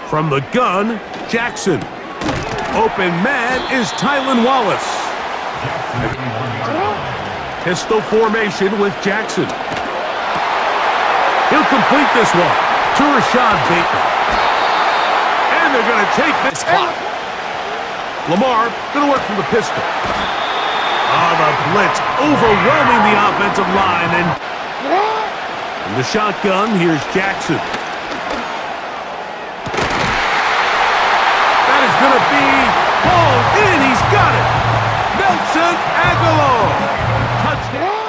From the gun, Jackson. Open man is Tylan Wallace. Pistol formation with Jackson. He'll complete this one to Rashad Bateman. And they're going to take this clock. Lamar going to work from the pistol. The blitz overwhelming the offensive line. And from the shotgun, here's Jackson. That is going to be hauled in. He's got it. Nelson Aguilar. Touchdown.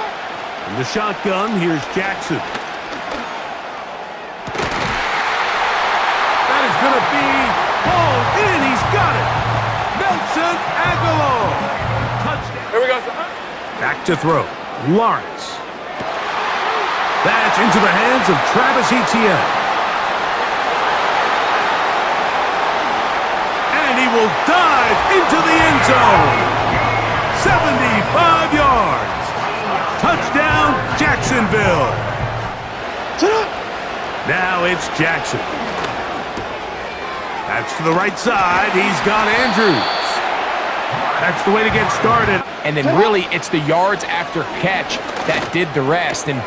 From the shotgun, here's Jackson. That is going to be hauled in. He's got it. Nelson Aguilar. Touchdown. Here we go. Back to throw. Lawrence. That's into the hands of Travis Etienne. And he will dive into the end zone. 75 yards. Touchdown, Jacksonville. Now it's Jackson. That's to the right side. He's got Andrews. That's the way to get started. And then really, it's the yards after catch that did the rest. And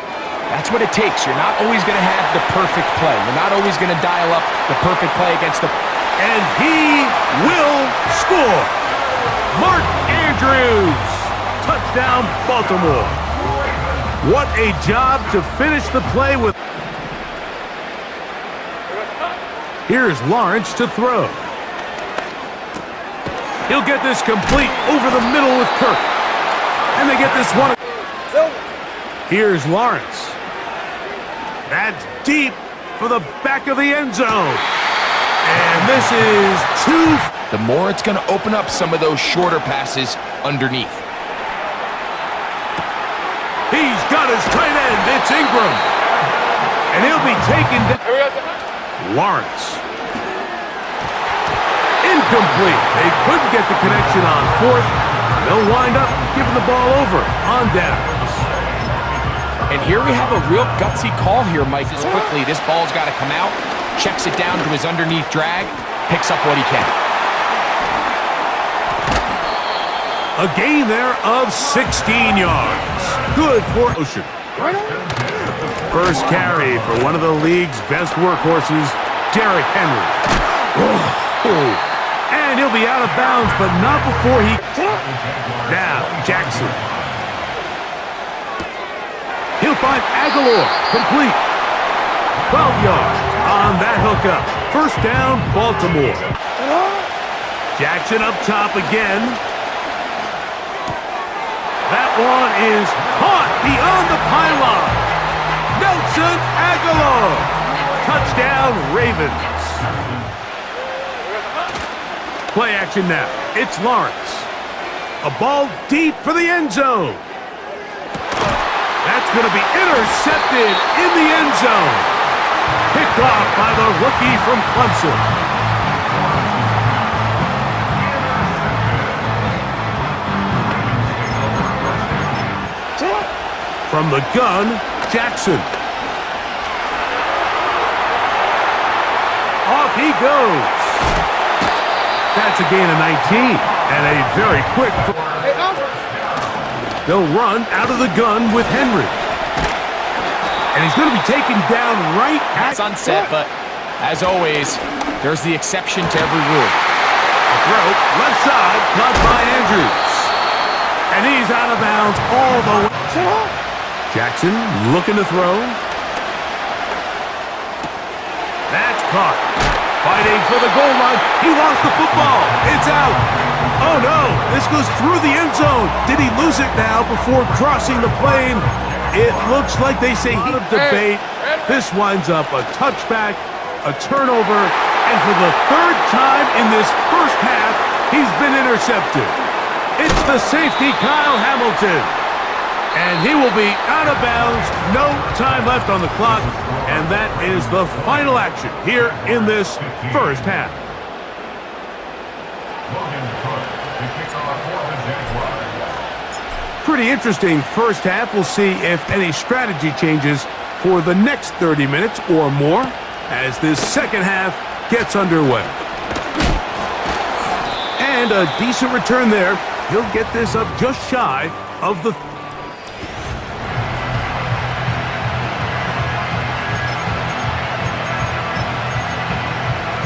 that's what it takes. You're not always going to have the perfect play. You're not always going to dial up the perfect play against the... And he will score. Mark Andrews. Touchdown, Baltimore. What a job to finish the play with. Here's Lawrence to throw. He'll get this complete over the middle with Kirk. And they get this one. Here's Lawrence. That's deep for the back of the end zone. And this is two. The more it's going to open up some of those shorter passes underneath. He's got his tight end. It's Ingram. And he'll be taken down. Lawrence. Incomplete. They couldn't get the connection on fourth. They'll wind up giving the ball over on downs. And here we have a real gutsy call here, Mike. Just quickly, this ball's got to come out. Checks it down to his underneath drag. Picks up what he can. A gain there of 16 yards. Good for Ocean. First carry for one of the league's best workhorses, Derrick Henry. And he'll be out of bounds, but not before he... Now, Jackson. He'll find Aguilar, complete. 12 yards on that hookup. First down, Baltimore. Jackson up top again. That one is caught beyond the pylon. Nelson Aguilar. Touchdown, Ravens. Play action now. It's Lawrence. A ball deep for the end zone. That's going to be intercepted in the end zone. Picked off by the rookie from Clemson. From the gun, Jackson. Off he goes. That's a gain of 19 and a very quick... They'll run out of the gun with Henry. And he's going to be taken down right at... Sunset, but as always, there's the exception to every rule. A throw, left side, caught by Andrews. And he's out of bounds all the way. Jackson looking to throw. That's caught. Fighting for the goal line. He lost the football. It's out. Oh, no. This goes through the end zone. Did he lose it now before crossing the plane? It looks like they say heat of debate. This winds up a touchback, a turnover, and for the third time in this first half, he's been intercepted. It's the safety, Kyle Hamilton. And he will be out of bounds. No time left on the clock. And that is the final action here in this first half. Pretty interesting first half. We'll see if any strategy changes for the next 30 minutes or more. as this second half gets underway. And a decent return there. He'll get this up just shy of the...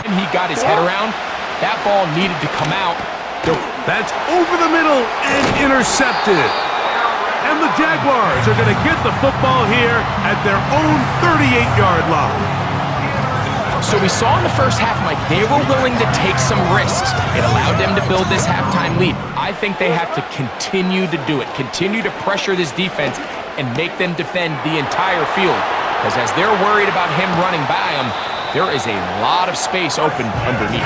And he got his head around. That ball needed to come out. That's over the middle and intercepted. And the Jaguars are going to get the football here at their own 38-yard line. So we saw in the first half, Mike, they were willing to take some risks. It allowed them to build this halftime lead. I think they have to continue to do it, continue to pressure this defense and make them defend the entire field. Because as they're worried about him running by them, there is a lot of space open underneath.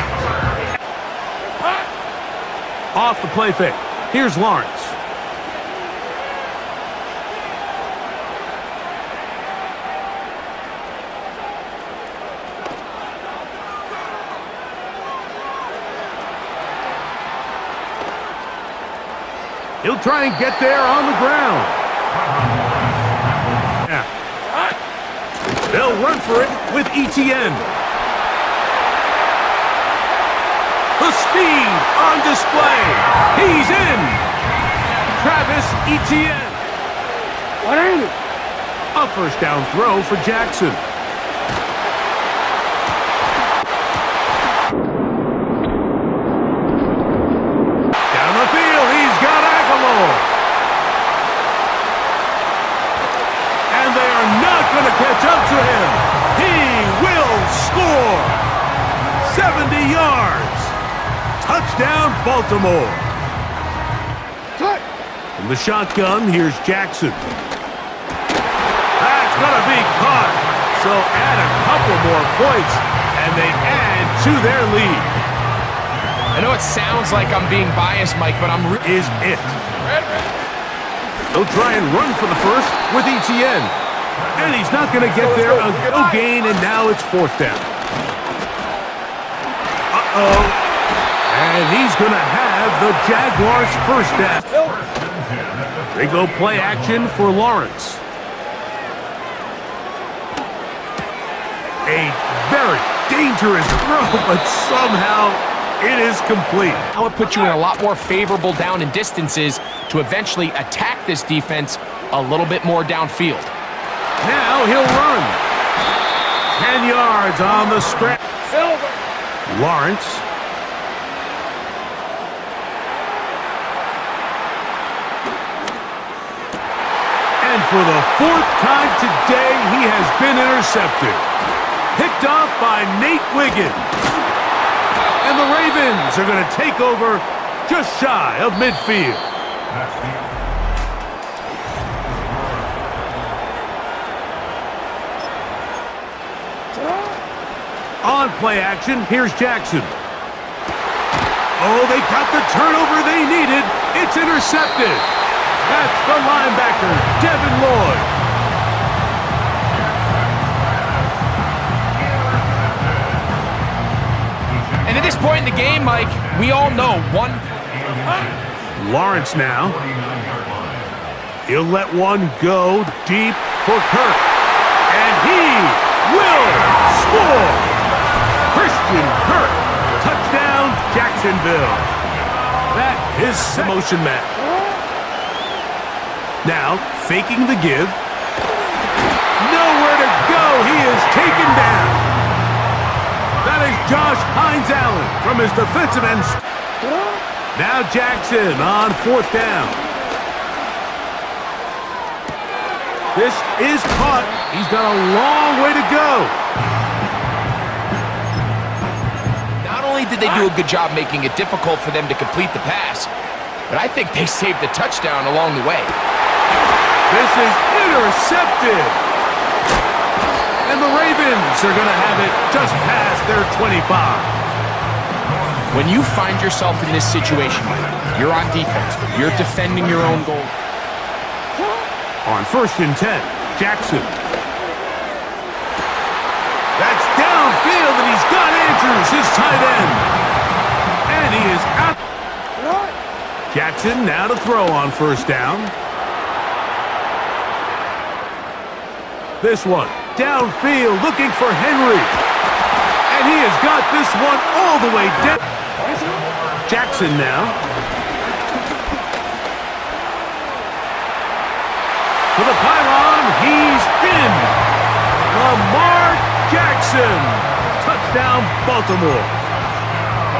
Off the play fake. Here's Lawrence. He'll try and get there on the ground. Yeah. They'll run for it with ETN. The speed on display. He's in. Travis Etienne. What are you? A first down throw for Jackson. Down the field, he's got Aguilar. And they are not going to catch up to him. He will score. 70 yards. Touchdown, Baltimore. From the shotgun, here's Jackson. That's going to be caught. So add a couple more points, and they add to their lead. I know it sounds like I'm being biased, Mike, but Is it. They'll try and run for the first with ETN. And he's not going to get there. A go gain, and now it's fourth down. Uh-oh. And he's going to have the Jaguars first down. They go play action for Lawrence. A very dangerous throw, but somehow it is complete. That would put you in a lot more favorable down and distances to eventually attack this defense a little bit more downfield. Now he'll run. 10 yards on the stretch. Lawrence. And for the fourth time today, he has been intercepted. Picked off by Nate Wiggins. And the Ravens are going to take over just shy of midfield. On play action, here's Jackson. Oh, they got the turnover they needed. It's intercepted. That's the linebacker, Devin Lloyd. And at this point in the game, Mike, we all know one. Lawrence now. He'll let one go deep for Kirk. And he will score. Christian Kirk. Touchdown, Jacksonville. That is motion match. Now, faking the give. Nowhere to go. He is taken down. That is Josh Hines-Allen from his defensive end. Now Jackson on fourth down. This is caught. He's got a long way to go. Not only did they do a good job making it difficult for them to complete the pass, but I think they saved the touchdown along the way. This is intercepted. And the Ravens are going to have it just past their 25. When you find yourself in this situation, you're on defense, you're defending your own goal. On 1st and 10, Jackson. That's downfield, and he's got Andrews, his tight end. And he is out. Jackson now to throw on first down. This one, downfield, looking for Henry. got this one all the way down. Jackson now. To the pylon, he's in. Lamar Jackson. Touchdown, Baltimore.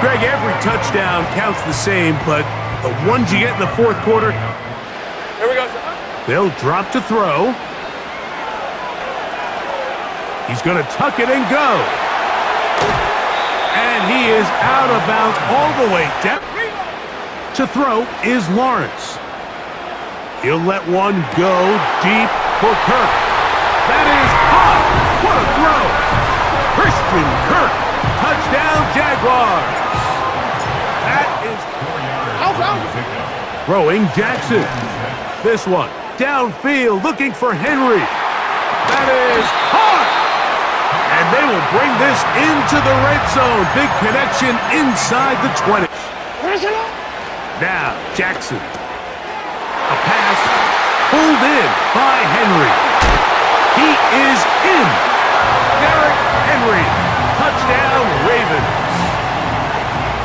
Greg, every touchdown counts the same, but the ones you get in the fourth quarter, Here we go. they'll drop to throw. He's going to tuck it and go. And he is out of bounds all the way down. To throw is Lawrence. He'll let one go deep for Kirk. That is hot. What a throw. Christian Kirk. Touchdown, Jaguars. That is throwing Jackson. This one downfield looking for Henry. That is hot. And they will bring this into the red zone. Big connection inside the 20. Now, Jackson. A pass pulled in by Henry. He is in. Derrick Henry. Touchdown, Ravens.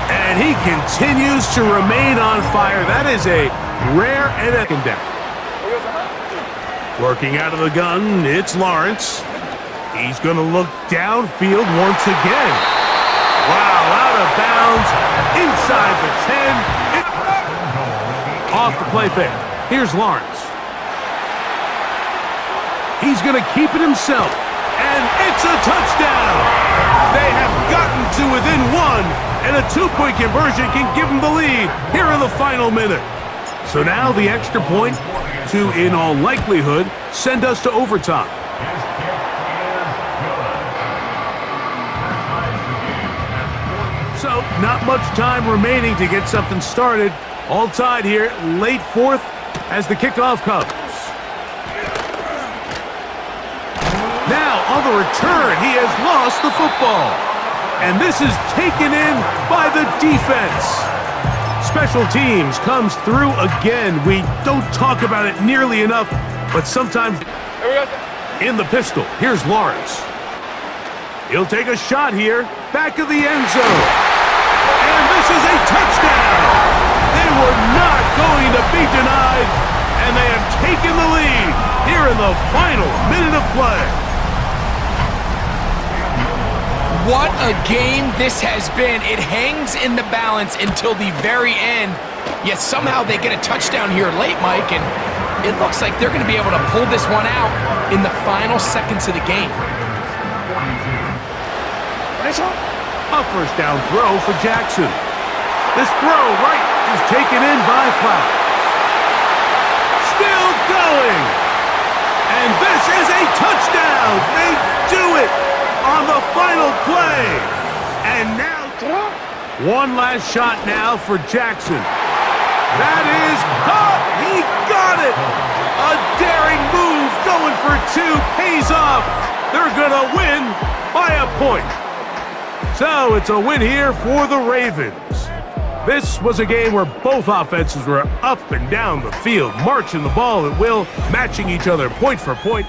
And he continues to remain on fire. That is a rare and a down. Working out of the gun, it's Lawrence. He's going to look downfield once again. Wow, out of bounds, inside the 10. Off the play fake. Here's Lawrence. He's going to keep it himself. And it's a touchdown. They have gotten to within one, and a two-point conversion can give them the lead here in the final minute. So now the extra point to, in all likelihood, send us to overtime. So, not much time remaining to get something started. All tied here, late fourth as the kickoff comes. Now, on the return, he has lost the football. And this is taken in by the defense. Special teams comes through again. We don't talk about it nearly enough, but sometimes in the pistol. Here's Lawrence. He'll take a shot here, back of the end zone. And this is a touchdown. They were not going to be denied, and they have taken the lead here in the final minute of play. What a game this has been. It hangs in the balance until the very end, yet somehow they get a touchdown here late, Mike, and it looks like they're going to be able to pull this one out in the final seconds of the game. A first down throw for Jackson. This throw right is taken in by Flowers. Still going. And this is a touchdown. They do it on the final play. And now, one last shot now for Jackson. That is caught. He got it. A daring move going for two pays off. They're going to win by a point. So it's a win here for the Ravens. This was a game where both offenses were up and down the field, marching the ball at will, matching each other point for point.